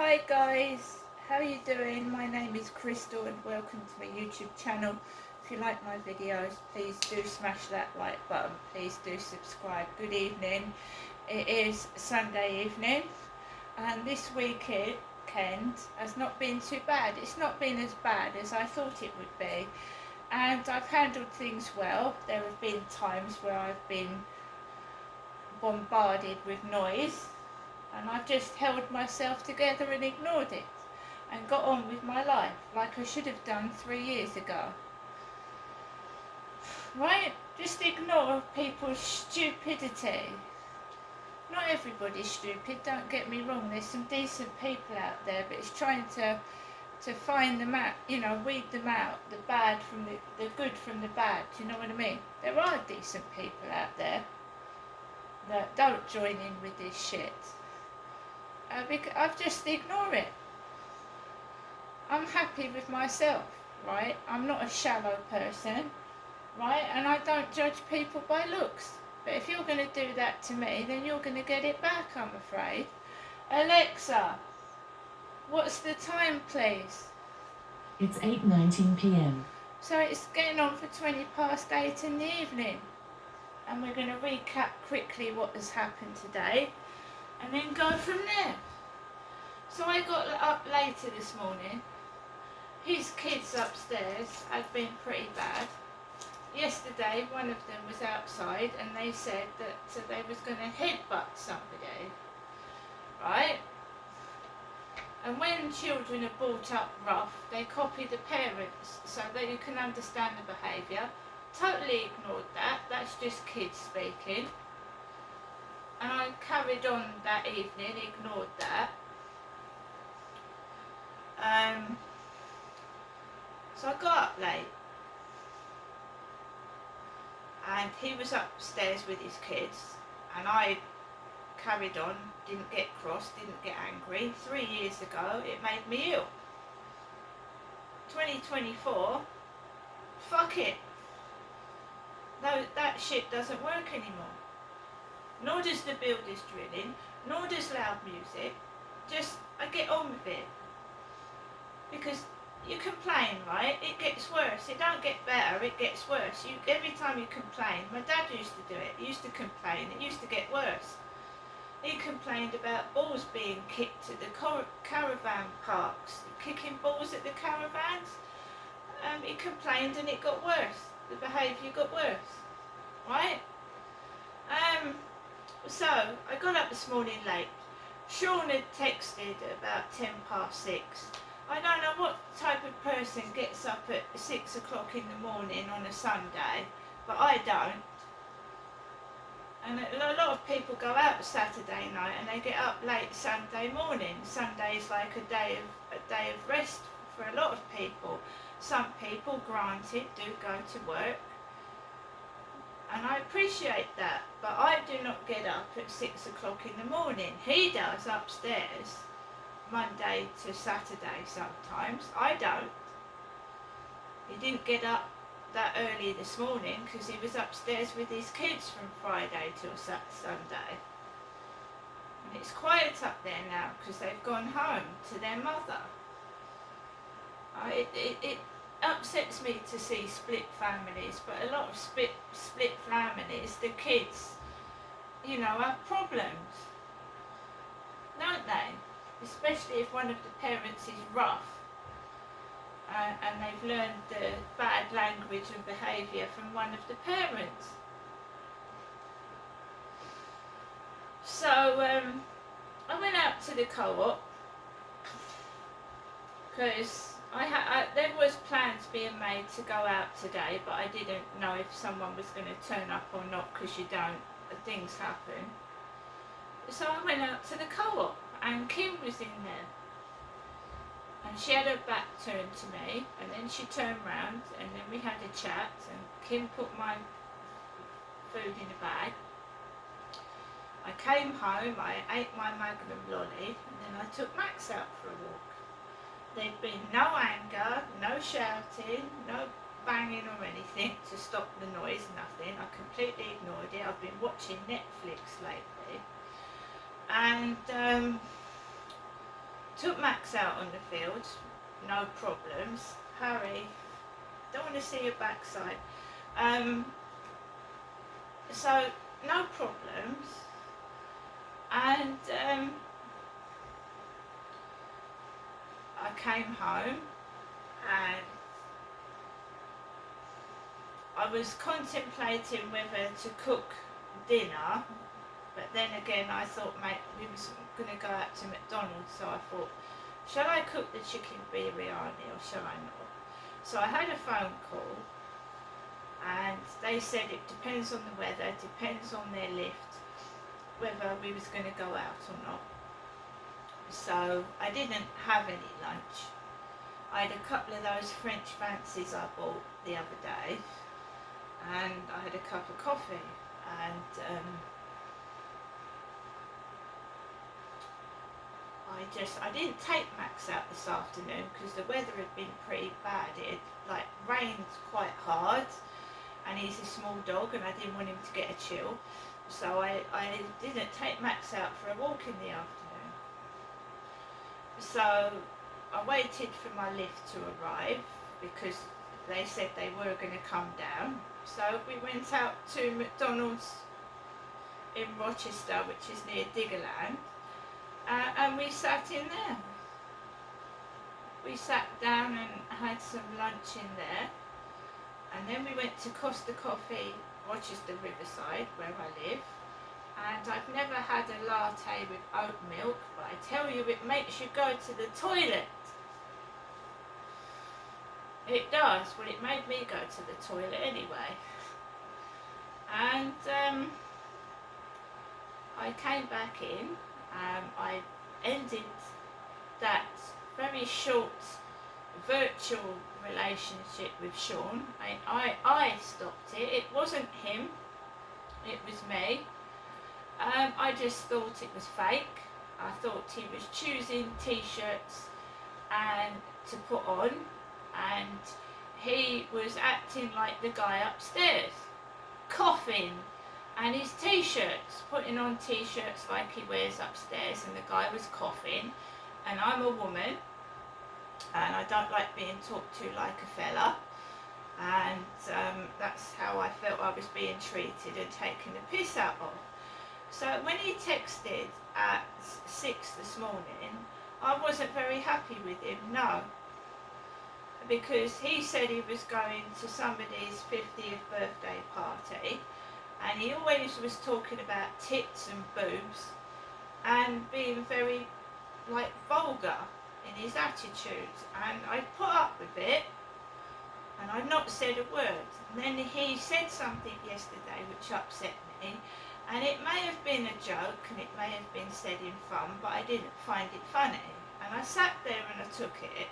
Hi guys, how are you doing? My name is Crystal and welcome to my YouTube channel. If you like my videos, please do smash that like button. Please do subscribe. Good evening. It is Sunday evening and this weekend has not been too bad. It's not been as bad as I thought it would be, and I've handled things well. There have been times where I've been bombarded with noise and I've just held myself together and ignored it and got on with my life like I should have done 3 years ago. Right? Just ignore people's stupidity. Not everybody's stupid, don't get me wrong, there's some decent people out there, but it's trying to find them out, weed them out, the bad from the good from the bad, do you know what I mean? There are decent people out there that don't join in with this shit. I've just ignore it. I'm happy with myself, right? I'm not a shallow person, right? And I don't judge people by looks. But if you're going to do that to me, then you're going to get it back, I'm afraid. Alexa, what's the time, please? It's 8:19 p.m. So it's getting on for 20 past 8 in the evening. And we're going to recap quickly what has happened today and then go from there. So I got up later this morning. His kids upstairs had been pretty bad. Yesterday one of them was outside and they said that they was going to headbutt somebody, right? And when children are brought up rough, they copy the parents so that you can understand the behaviour. Totally ignored that, that's just kids speaking. And I carried on that evening, ignored that. So I got up late and he was upstairs with his kids and I carried on, didn't get cross, didn't get angry. 3 years ago it made me ill. 2024, fuck it. No, that shit doesn't work anymore. Nor does the builders drilling, nor does loud music. Just, I get on with it. Because you complain, right? It gets worse. It don't get better, it gets worse. Every time you complain, my dad used to do it. He used to complain, it used to get worse. He complained about balls being kicked at the caravan parks, kicking balls at the caravans. He complained and it got worse. The behaviour got worse, right? So I got up this morning late. Sean had texted about 10 past 6. I don't know what type of person gets up at 6 o'clock in the morning on a Sunday, but I don't. And a lot of people go out Saturday night and they get up late Sunday morning. Sunday is like a day of rest for a lot of people. Some people, granted, do go to work, and I appreciate that, but I do not get up at 6 o'clock in the morning. He does upstairs, Monday to Saturday sometimes. I don't. He didn't get up that early this morning because he was upstairs with his kids from Friday till Sunday. And it's quiet up there now because they've gone home to their mother. It upsets me to see split families, but a lot of split families, the kids, have problems, don't they? Especially if one of the parents is rough and they've learned the bad language and behaviour from one of the parents. So I went out to the co-op because there was plans being made to go out today, but I didn't know if someone was going to turn up or not, because things happen. So I went out to the co-op and Kim was in there. And she had her back turned to me, and then she turned round and then we had a chat and Kim put my food in a bag. I came home, I ate my Magnum lolly, and then I took Max out for a walk. There'd been no anger, no shouting, no banging or anything to stop the noise, nothing. I completely ignored it. I've been watching Netflix lately. And took Max out on the field, no problems. Harry, don't want to see your backside. So no problems, and I came home and I was contemplating whether to cook dinner, but then again I thought, mate, we was going to go out to McDonald's, so I thought, shall I cook the chicken biryani or shall I not? So I had a phone call and they said it depends on the weather, depends on their lift, whether we was going to go out or not. So I didn't have any lunch. I had a couple of those French fancies I bought the other day, and I had a cup of coffee, and I didn't take Max out this afternoon because the weather had been pretty bad. It had rained quite hard, and he's a small dog and I didn't want him to get a chill, so I didn't take Max out for a walk in the afternoon. So I waited for my lift to arrive because they said they were going to come down. So we went out to McDonald's in Rochester, which is near Diggerland, and we sat in there. We sat down and had some lunch in there, and then we went to Costa Coffee, Rochester Riverside, where I live, and I've never had a latte with oat milk, but I tell you, it makes you go to the toilet. It does. Well, it made me go to the toilet anyway. And I came back in. I ended that very short virtual relationship with Sean. I stopped it. It wasn't him. It was me. I just thought it was fake. I thought he was choosing t-shirts and to put on, and he was acting like the guy upstairs, coughing, and his t-shirts, putting on t-shirts like he wears upstairs, and the guy was coughing, and I'm a woman and I don't like being talked to like a fella, and that's how I felt I was being treated and taken the piss out of. So when he texted at 6 this morning, I wasn't very happy with him, no, because he said he was going to somebody's 50th birthday party, and he always was talking about tits and boobs and being very vulgar in his attitudes, and I put up with it and I'd not said a word. And then he said something yesterday which upset me, and it may have been a joke and it may have been said in fun, but I didn't find it funny, and I sat there and I took it,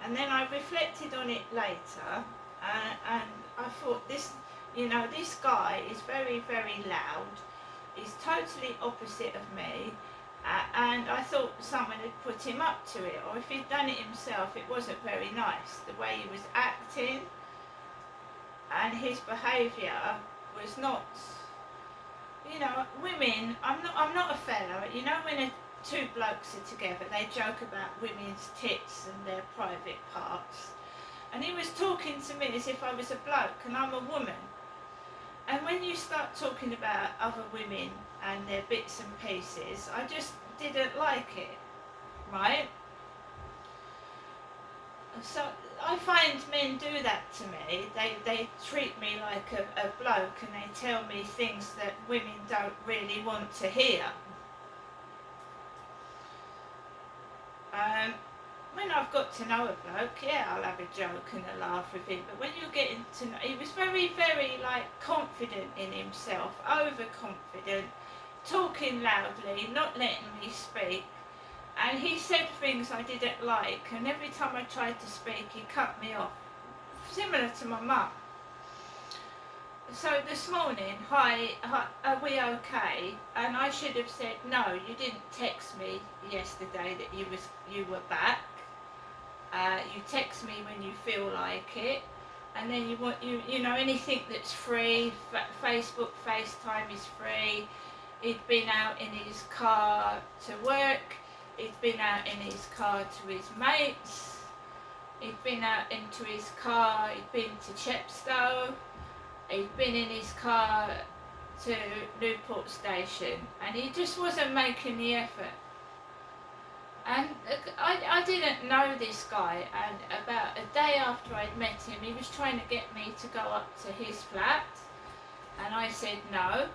and then I reflected on it later, and I thought, this guy is very, very loud, he's totally opposite of me, and I thought someone had put him up to it, or if he'd done it himself, it wasn't very nice. The way he was acting and his behaviour was not, women, I'm not a fella, when two blokes are together, they joke about women's tits and their private parts, and he was talking to me as if I was a bloke and I'm a woman. And when you start talking about other women and their bits and pieces, I just didn't like it, right? So I find men do that to me. They treat me like a bloke, and they tell me things that women don't really want to hear. When I've got to know a bloke, yeah, I'll have a joke and a laugh with him, but when you're getting to know, he was very, very confident in himself, overconfident, talking loudly, not letting me speak, and he said things I didn't like, and every time I tried to speak he cut me off, similar to my mum. So this morning, hi, are we okay? And I should have said, no, you didn't text me yesterday that you were back. You text me when you feel like it, and then anything that's free. Facebook FaceTime is free. He'd been out in his car to work. he'd been out in his car to his mates, he'd been out into his car, he'd been to Chepstow, he'd been in his car to Newport Station, and he just wasn't making the effort. And I didn't know this guy, and about a day after I'd met him, he was trying to get me to go up to his flat, and I said no.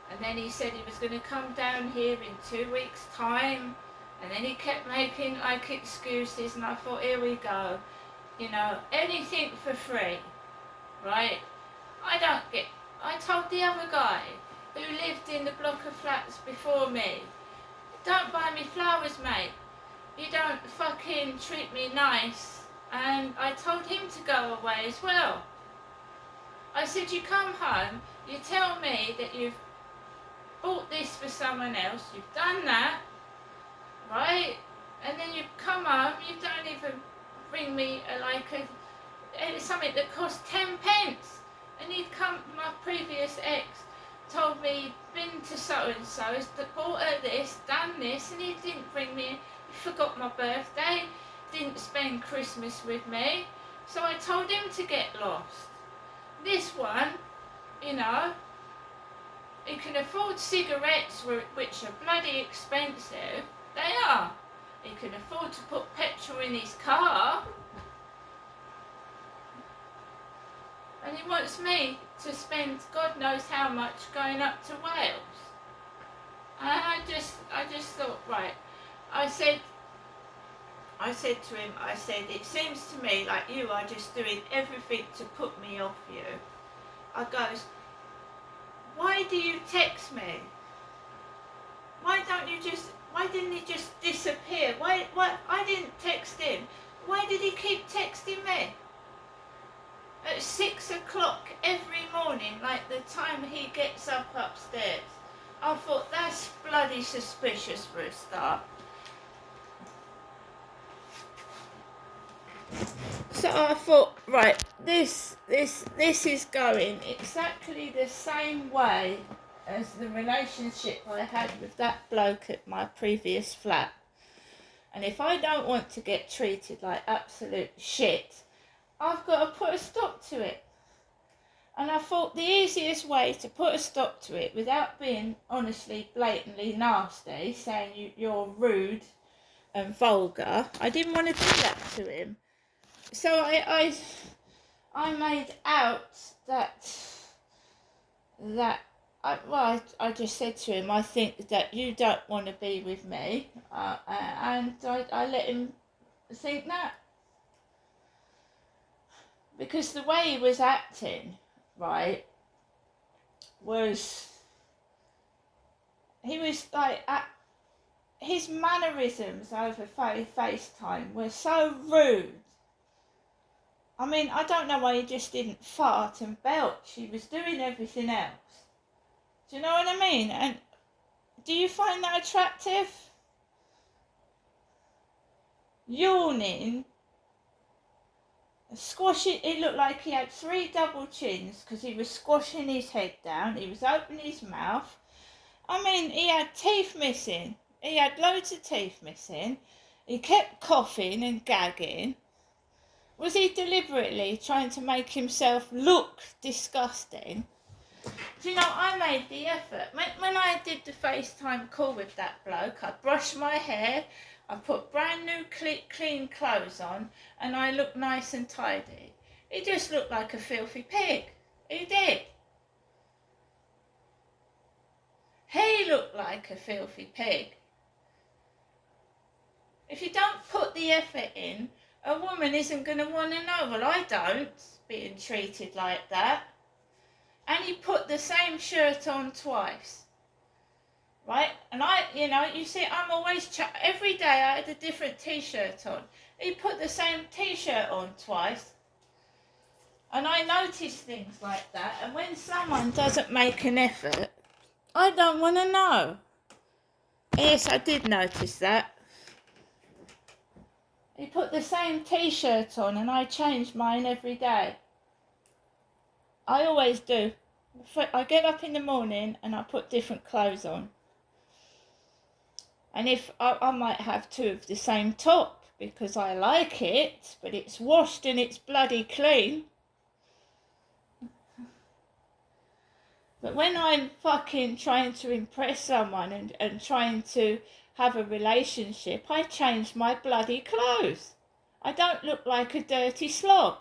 And then he said he was going to come down here in 2 weeks' time, and then he kept making like excuses, and I thought, here we go, you know, anything for free, right? I told the other guy who lived in the block of flats before me, don't buy me flowers, mate. You don't fucking treat me nice. And I told him to go away as well. I said, you come home, you tell me that you've bought this for someone else, you've done that, right? And then you come home, you don't even bring me something that cost 10 pence. And he'd come, my previous ex told me he'd been to so-and-so's, bought her this, done this, and he didn't bring me, he forgot my birthday, didn't spend Christmas with me, so I told him to get lost. This one, you know, he can afford cigarettes, which are bloody expensive, they are. He can afford to put petrol in his car, and he wants me to spend God knows how much going up to Wales. And I just thought, right, I said to him, it seems to me like you are just doing everything to put me off you. I goes, why do you text me? Why didn't he just disappear? Why I didn't text him. Why did he keep texting me? At 6 o'clock every morning, like the time he gets up upstairs. I thought, that's bloody suspicious for a start. So I thought, right, this is going exactly the same way as the relationship I had with that bloke at my previous flat. And if I don't want to get treated like absolute shit, I've got to put a stop to it. And I thought the easiest way to put a stop to it without being honestly blatantly nasty, saying you're rude and vulgar, I didn't want to do that to him. So I made out I just said to him, I think that you don't want to be with me, and I let him think that. Because the way he was acting, right, he was like, his mannerisms over FaceTime were so rude. I mean, I don't know why he just didn't fart and belch. He was doing everything else. Do you know what I mean? And do you find that attractive? Yawning, squashing, it looked like he had 3 double chins because he was squashing his head down, he was opening his mouth. I mean, he had teeth missing. He had loads of teeth missing. He kept coughing and gagging. Was he deliberately trying to make himself look disgusting? Do you know, I made the effort. When I did the FaceTime call with that bloke, I brushed my hair, I put brand new clean clothes on, and I looked nice and tidy. He just looked like a filthy pig. He did. He looked like a filthy pig. If you don't put the effort in, a woman isn't going to want to know. Well, I don't, being treated like that. And he put the same shirt on twice. Right? And you see, I'm always, every day I had a different t-shirt on. He put the same t-shirt on twice. And I notice things like that. And when someone doesn't make an effort, I don't want to know. Yes, I did notice that. He put the same t-shirt on and I change mine every day. I always do. I get up in the morning and I put different clothes on. And if I might have two of the same top because I like it, but it's washed and it's bloody clean. But when I'm fucking trying to impress someone and trying to have a relationship, I change my bloody clothes. I don't look like a dirty slob.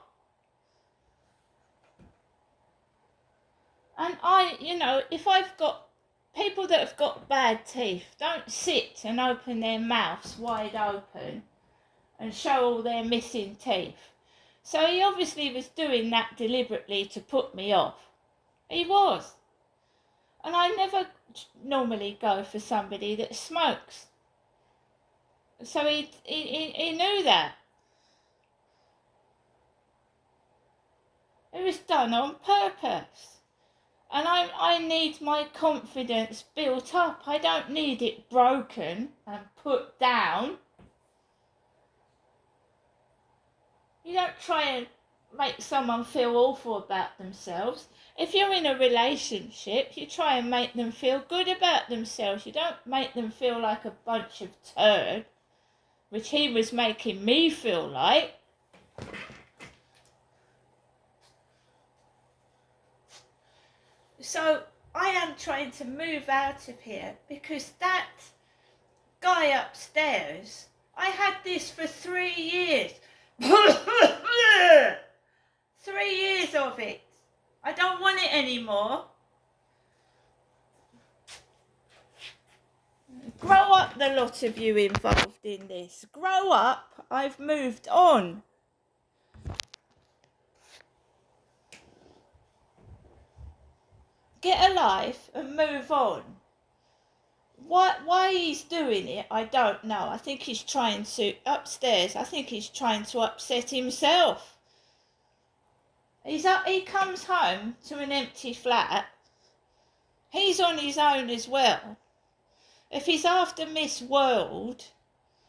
And if I've got people that have got bad teeth, don't sit and open their mouths wide open and show all their missing teeth. So he obviously was doing that deliberately to put me off. He was. And I never normally go for somebody that smokes. So he knew that. It was done on purpose. And I need my confidence built up. I don't need it broken and put down. You don't try and make someone feel awful about themselves. If you're in a relationship, you try and make them feel good about themselves. You don't make them feel like a bunch of turd, which he was making me feel like. So I am trying to move out of here because that guy upstairs, I had this for 3 years. 3 years of it. I don't want it anymore. Grow up, the lot of you involved in this. Grow up. I've moved on. Get a life and move on. Why he's doing it, I don't know. I think he's trying to, upstairs, I think he's trying to upset himself. He comes home to an empty flat. He's on his own as well. If he's after Miss World,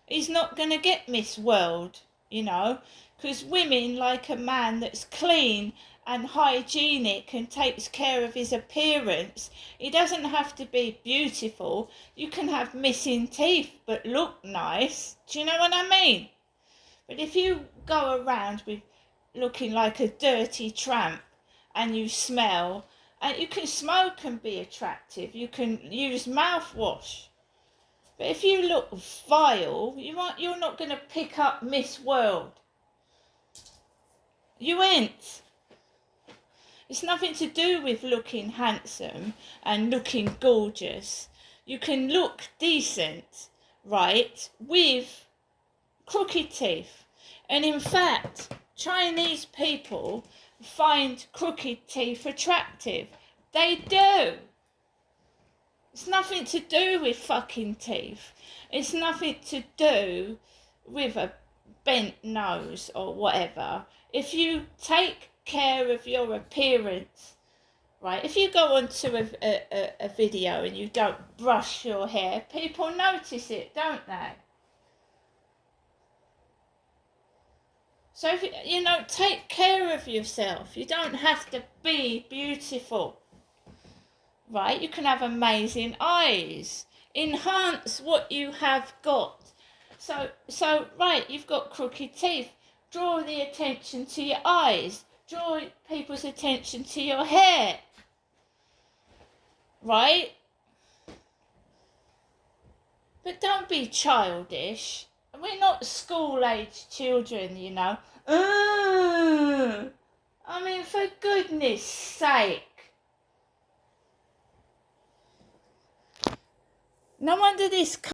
he's not going to get Miss World, because women like a man that's clean and hygienic and takes care of his appearance. He doesn't have to be beautiful. You can have missing teeth but look nice. Do you know what I mean? But if you go around with looking like a dirty tramp and you smell, and you can smoke and be attractive, you can use mouthwash. But if you look vile, you're not going to pick up Miss World. You ain't. It's nothing to do with looking handsome and looking gorgeous. You can look decent, right, with crooked teeth. And in fact, Chinese people find crooked teeth attractive. They do. It's nothing to do with fucking teeth. It's nothing to do with a bent nose or whatever. If you take care of your appearance, right, if you go onto a video and you don't brush your hair, people notice it, don't they? So if take care of yourself. You don't have to be beautiful, right? You can have amazing eyes. Enhance what you have got. So right, you've got crooked teeth. Draw the attention to your eyes. Draw people's attention to your hair. Right? But don't be childish. We're not school-age children, I mean, for goodness sake. No wonder this